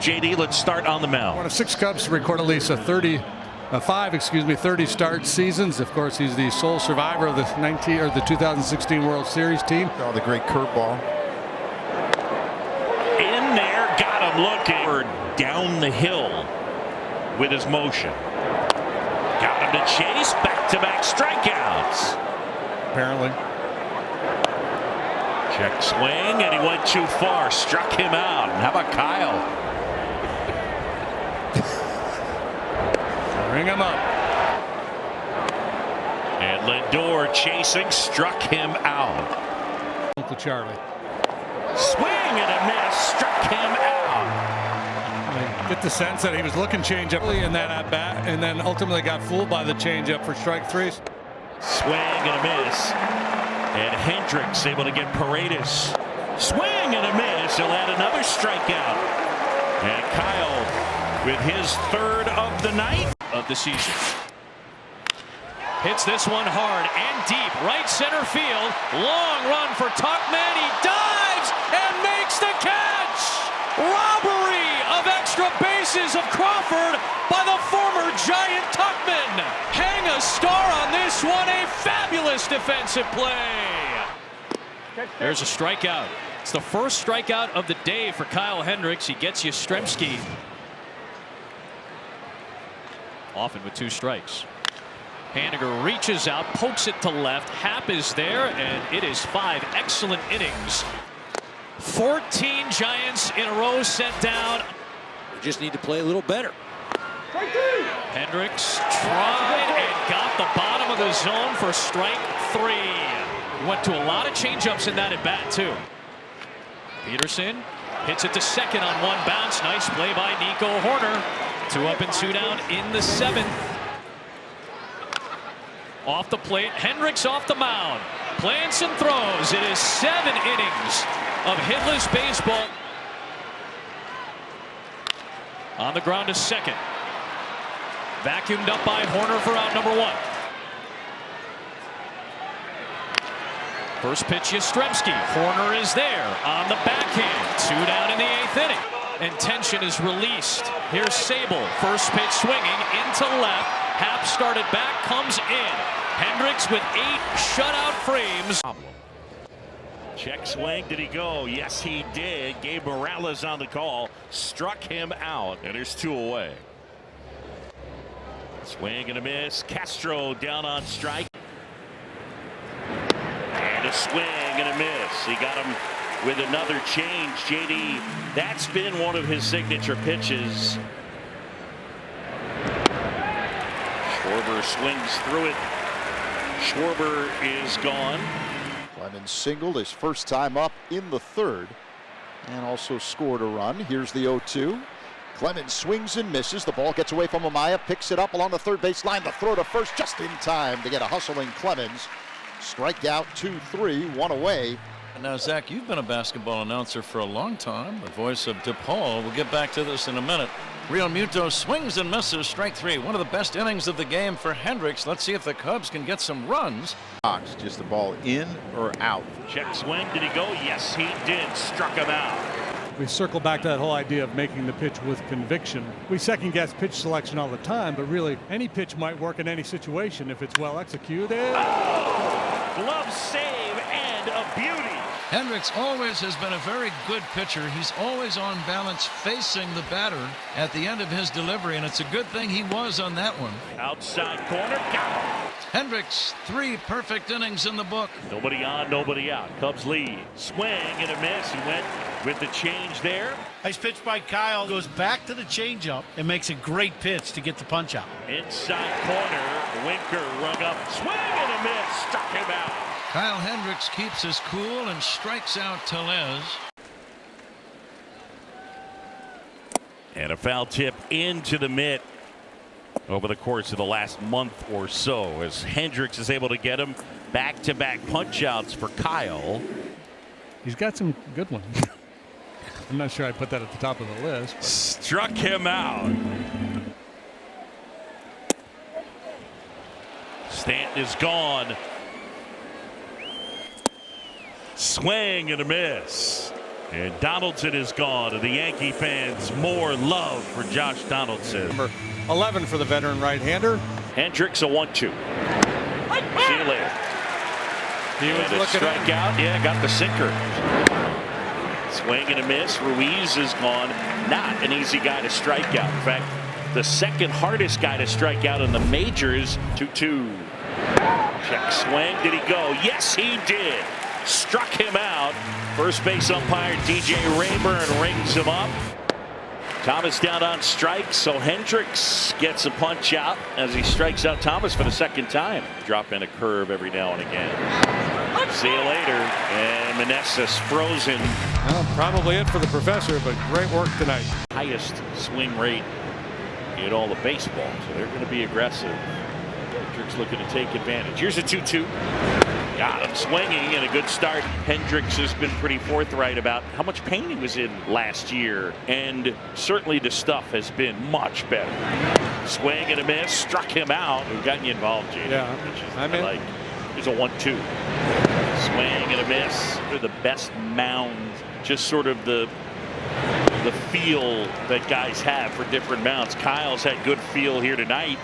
JD, let's start on the mound. One of 6 Cubs to record at least 30 start seasons. Of course, he's the sole survivor of the 2016 World Series team. Oh, the great curveball. In there, got him looking down the hill with his motion. Got him to chase, back-to-back strikeouts. Apparently. Check swing, and he went too far. Struck him out. And how about Kyle? Ring him up. And Lindor chasing, struck him out. To Charlie. Swing and a miss, struck him out. I get the sense that he was looking changeup in that at bat, and then ultimately got fooled by the changeup for strike 3. Swing and a miss. And Hendricks able to get Paredes. Swing and a miss. He'll add another strikeout. And Kyle with his 3rd of the night of the season. Hits this one hard and deep. Right center field. Long run for Tuchman. He dives and makes the catch. Robbery of extra bases of Crawford by the former Giant Tuchman. Hang a star on this one. A fabulous defensive play. There's a strikeout. It's the first strikeout of the day for Kyle Hendricks. He gets Yastrzemski. Often with 2 strikes. Haniger reaches out, pokes it to left. Happ is there, and it is 5 excellent innings. 14 Giants in a row sent down. We just need to play a little better. Hendricks tried and got the bottom of the zone for strike 3. He went to a lot of changeups in that at bat too. Peterson hits it to second on one bounce. Nice play by Nico Horner. 2 up and 2 down in the 7th. Off the plate, Hendricks off the mound. Plants and throws. It is 7 innings of hitless baseball. On the ground to second. Vacuumed up by Horner for out number 1. First pitch, Yastrzemski. Horner is there on the backhand. 2 down in the 8th inning. And tension is released. Here's Sable. First pitch swinging into left. Happ started back, comes in. Hendricks with 8 shutout frames. Check swing. Did he go? Yes, he did. Gabe Morales on the call. Struck him out. And there's 2 away. Swing and a miss. Castro down on strike. And a swing and a miss. He got him with another change. JD, that's been one of his signature pitches. Schwarber swings through it. Schwarber is gone. Clemens singled his first time up in the 3rd and also scored a run. Here's the 0-2. Clemens swings and misses. The ball gets away from Amaya, picks it up along the 3rd base line. The throw to first just in time to get a hustling Clemens. Strikeout 2-3, 1 away. Now, Zach, you've been a basketball announcer for a long time. The voice of DePaul. We'll get back to this in a minute. Real Muto swings and misses. Strike 3. One of the best innings of the game for Hendricks. Let's see if the Cubs can get some runs. Just the ball in or out. Check swing. Did he go? Yes, he did. Struck him out. We circle back to that whole idea of making the pitch with conviction. We second guess pitch selection all the time, but really any pitch might work in any situation if it's well executed. Oh! Glove save and a beauty. Hendricks always has been a very good pitcher. He's always on balance facing the batter at the end of his delivery, and it's a good thing he was on that one. Outside corner, got him. Hendricks, 3 perfect innings in the book. Nobody on, nobody out. Cubs lead. Swing and a miss. He went with the change there. Nice pitch by Kyle. Goes back to the changeup and makes a great pitch to get the punch out. Inside corner, Winker rung up. Swing and a miss. Struck him out. Kyle Hendricks keeps his cool and strikes out Tellez. And a foul tip into the mitt over the course of the last month or so as Hendricks is able to get him back-to-back punch-outs for Kyle. He's got some good ones. I'm not sure I put that at the top of the list. But. Struck him out. Stanton is gone. Swing and a miss. And Donaldson is gone. And the Yankee fans, more love for Josh Donaldson. Number 11 for the veteran right-hander. Hendricks a 1-2. See you later. He was and looking strike out. Yeah, got the sinker. Swing and a miss. Ruiz is gone. Not an easy guy to strike out. In fact, the second hardest guy to strike out in the majors. 2-2. Check swing. Did he go? Yes, he did. Struck him out. First base umpire DJ Rayburn rings him up. Thomas down on strikes, so Hendricks gets a punch out as he strikes out Thomas for the second time. Drop in a curve every now and again. See you later. And Meneses frozen. Well, probably it for the professor, but great work tonight. Highest swing rate in all of baseball, so they're going to be aggressive. Hendricks looking to take advantage. Here's a 2-2. Got him swinging and a good start. Hendricks has been pretty forthright about how much pain he was in last year, and certainly the stuff has been much better. Swing and a miss, struck him out. We've gotten you involved, Jaden. Yeah, which is I like. Here's a 1-2. Swing and a miss. They're the best mound, just sort of the feel that guys have for different mounds. Kyle's had good feel here tonight.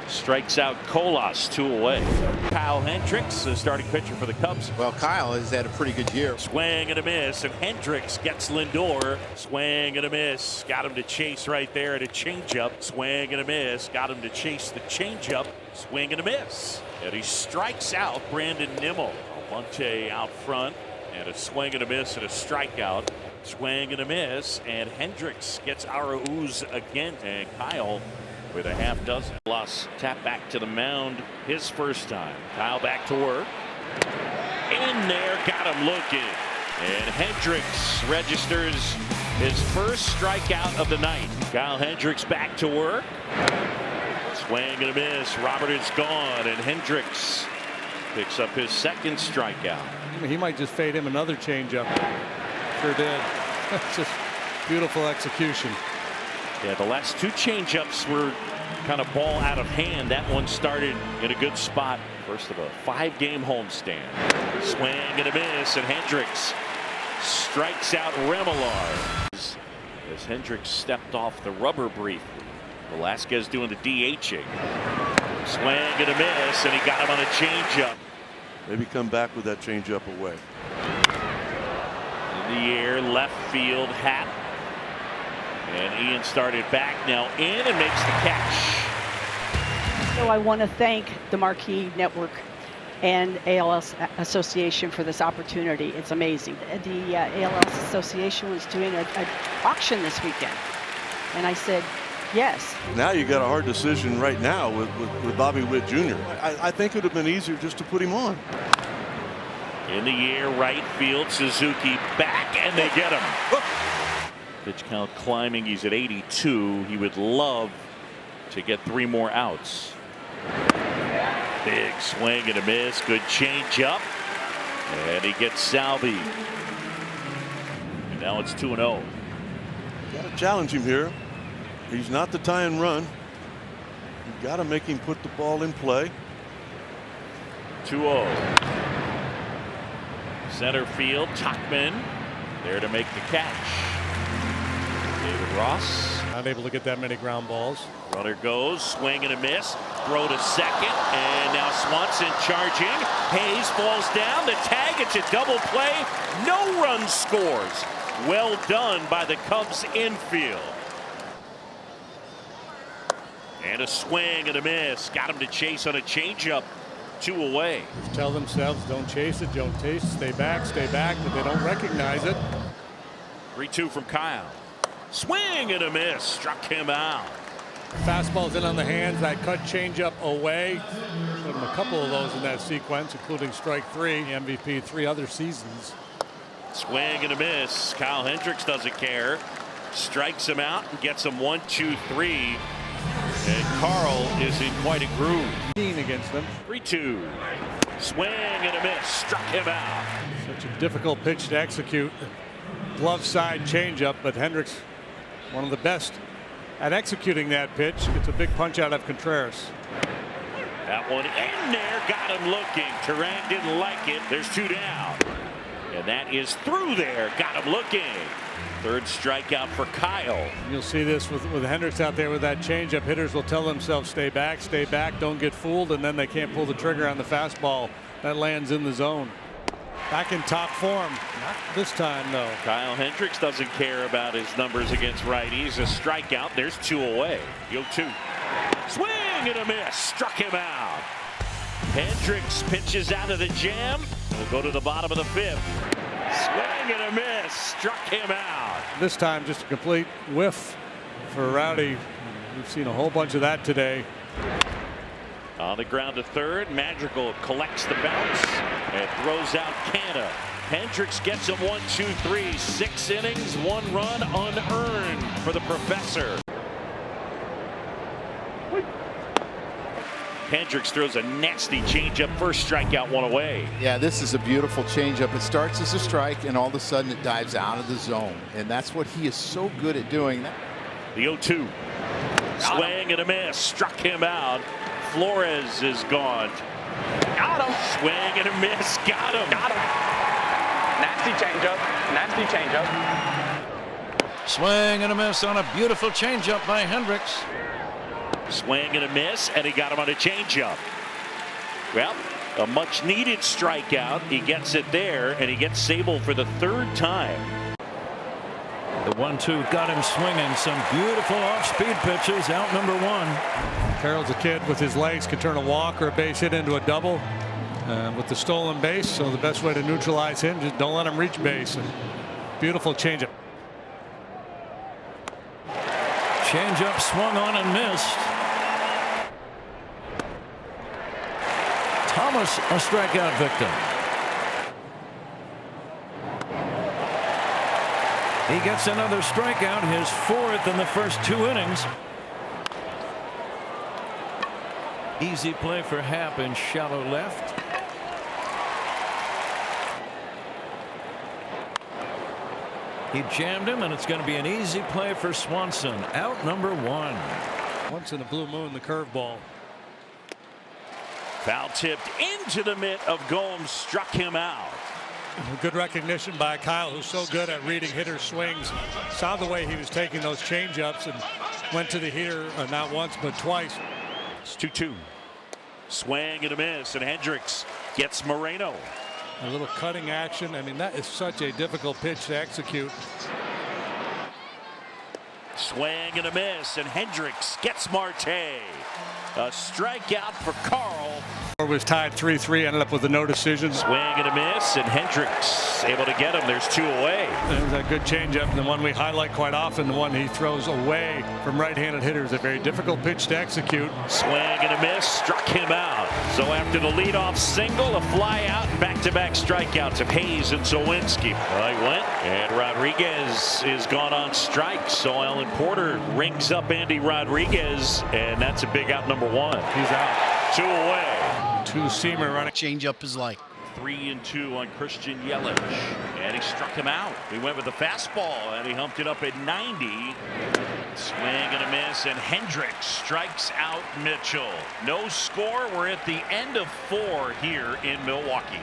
Strikes out Colas, 2 away. Kyle Hendricks, the starting pitcher for the Cubs. Well, Kyle has had a pretty good year. Swing and a miss, and Hendricks gets Lindor. Swing and a miss. Got him to chase right there at a changeup. Swing and a miss. Got him to chase the changeup. Swing and a miss. And he strikes out Brandon Nimmo. Almonte out front, and a swing and a miss and a strikeout. Swing and a miss, and Hendricks gets Arauz again. And Kyle with a half dozen. Plus, tap back to the mound his first time. Kyle back to work. In there, got him looking. And Hendricks registers his first strikeout of the night. Kyle Hendricks back to work. Swing and a miss. Robert is gone, and Hendricks picks up his second strikeout. He might just fade him another changeup. Sure did. Just beautiful execution. Yeah, the last 2 changeups were kind of ball out of hand. That one started in a good spot. First of a 5-game homestand. Swing and a miss, and Hendricks strikes out Remillard. As Hendricks stepped off the rubber briefly. Velasquez doing the DHing. Swing and a miss, and he got him on a changeup. Maybe come back with that changeup away. In the air, left field, hat. And Ian started back now in and makes the catch. So I want to thank the Marquee Network and ALS Association for this opportunity. It's amazing. The ALS Association was doing an auction this weekend, and I said yes. Now you got a hard decision right now with Bobby Witt Jr. I think it would have been easier just to put him on. In the air, right field, Suzuki back, and they get him. Pitch count climbing. He's at 82. He would love to get 3 more outs. Big swing and a miss. Good change up. And he gets Salvi. And now it's 2-0. Got to challenge him here. He's not the tie and run. You've got to make him put the ball in play. 2-0. Center field, Tuckman there to make the catch. David Ross. Not able to get that many ground balls. Runner goes, swing and a miss. Throw to second, and now Swanson charging. Hayes falls down. The tag, it's a double play. No run scores. Well done by the Cubs infield. And a swing and a miss. Got him to chase on a changeup. 2 away. Tell themselves, don't chase it, don't chase, stay back, but they don't recognize it. 3-2 from Kyle. Swing and a miss. Struck him out. Fastball's in on the hands. That cut changeup away. Showed him a couple of those in that sequence, including strike 3. MVP 3 other seasons. Swing and a miss. Kyle Hendricks doesn't care. Strikes him out and gets him 1, 2, 3. And Carl is in quite a groove. Against them. 3-2. Swing and a miss. Struck him out. Such a difficult pitch to execute. Glove side changeup, but Hendricks, one of the best at executing that pitch. Gets a big punch out of Contreras. That one in there, got him looking. Turan didn't like it. There's 2 down. And that is through there. Got him looking. Third strikeout for Kyle. You'll see this with Hendricks out there with that changeup. Hitters will tell themselves, stay back, don't get fooled, and then they can't pull the trigger on the fastball. That lands in the zone. Back in top form. Not this time, though. Kyle Hendricks doesn't care about his numbers against righties. A strikeout. There's 2 away. 0-2. Swing and a miss. Struck him out. Hendricks pitches out of the jam. We'll go to the bottom of the 5th. Swing and a miss. Struck him out. This time just a complete whiff for Rowdy. We've seen a whole bunch of that today. On the ground to third. Madrigal collects the bounce and throws out Canna. Hendricks gets him 1, 2, 3. 6 innings, 1 run unearned for the professor. Hendricks throws a nasty changeup. First strikeout, 1 away. Yeah, this is a beautiful changeup. It starts as a strike, and all of a sudden it dives out of the zone. And that's what he is so good at doing. The 0-2. Swing and a miss. Struck him out. Flores is gone. Got him. Swing and a miss. Got him. Got him. Nasty changeup. Nasty changeup. Swing and a miss on a beautiful changeup by Hendricks. Swing and a miss, and he got him on a changeup. Well, a much needed strikeout. He gets it there, and he gets Sable for the 3rd time. The 1-2 got him swinging. Some beautiful off-speed pitches. Out number 1. Carroll's a kid with his legs, can turn a walk or a base hit into a double with the stolen base. So the best way to neutralize him, just don't let him reach base. And beautiful changeup. Changeup swung on and missed. Thomas a strikeout victim. He gets another strikeout, his 4th in the first 2 innings. Easy play for Happ in shallow left. He jammed him, and it's going to be an easy play for Swanson. Out number 1. Once in a blue moon, the curveball. Foul tipped into the mitt of Gomes. Struck him out. Good recognition by Kyle, who's so good at reading hitter swings. Saw the way he was taking those changeups and went to the hitter not once but twice. It's 2-2. Swing and a miss, and Hendricks gets Moreno. A little cutting action. I mean, that is such a difficult pitch to execute. Swing and a miss, and Hendricks gets Marte. A strikeout for Carl. It was tied 3-3, ended up with a no decision. Swing and a miss, and Hendricks able to get him. There's 2 away. There's a good changeup, and the one we highlight quite often, the one he throws away from right-handed hitters. A very difficult pitch to execute. Swing and a miss, struck him out. So after the leadoff single, a fly out, and back-to-back strikeouts of Hayes and Zawinski. Right went, and Rodriguez is gone on strike. So Alan Porter rings up Andy Rodriguez, and that's a big out number 1. He's out. 2 away. 2-seamer running. Changeup is like 3-2 on Christian Yelich, and he struck him out. He went with the fastball, and he humped it up at 90. Swing and a miss, and Hendricks strikes out Mitchell. No score. We're at the end of 4 here in Milwaukee.